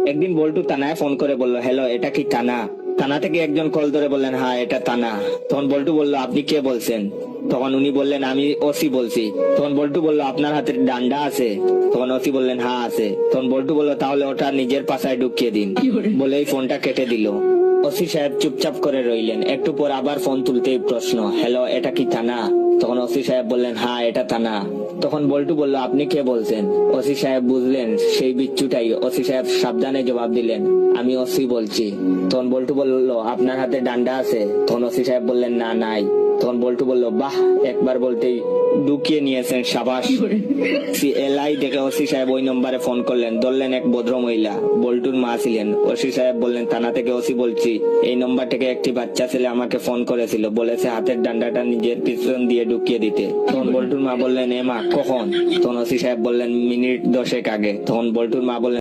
একদিন বল্টু থানায় ফোন করে বলল, হ্যালো, এটা কি থানা? থানা থেকে একজন কল ধরে বললেন, হ্যাঁ এটা থানা। তখন বল্টু বলল, আপনি কে বলছেন? তখন উনি বললেন, আমি ওসি বলছি। তখন বল্টু বলল, আপনার হাতে ডান্ডা আছে? তখন ওসি বললেন, হ্যাঁ আছে। তখন বল্টু বলল, তাহলে ওটা নিজের পাশায় ঢুকিয়ে দিন। বলেই ফোনটা কেটে দিল। ওসি সাহেব চুপচাপ করে রইলেন। একটু পর আবার ফোন তুলতেই প্রশ্ন, হ্যালো, এটা কি থানা? তখন ওসি সাহেব বললেন, হ্যাঁ এটা থানা। তখন বল্টু বলল, আপনি কে বলছেন? ওসি সাহেব বুঝলেন সেই বিচ্ছুটাই। ওসি সাহেব সাবধানে জবাব দিলেন, আমি ওসি বলছি। তখন বল্টু বলল, আপনার হাতে ডান্ডা আছে? তখন ওসি সাহেব বললেন, না নাই। তখন বল্টু বলল, বাহ, একবার বলতেই ঢুকিয়ে নিয়েছেন, সাবাস। এলাই দেখে ওসি সাহেব ওই নম্বরে ফোন করলেন। ধরলেন এক ভদ্র মহিলা, বল্টুর মা ছিলেন। ওসি সাহেব বললেন, থানা থেকে ওসি বলছি, এই নম্বর থেকে একটি বাচ্চা ছেলে আমাকে ফোন করেছিল, বলেছে হাতের ডান্ডাটা নিজের পিছন দিয়ে ঢুকিয়ে দিতে। তখন বল্টুর মা বললেন, এ মা, কখন? তখন ওসি সাহেব বললেন, মিনিট 10 আগে। তখন বল্টুর মা বললেন,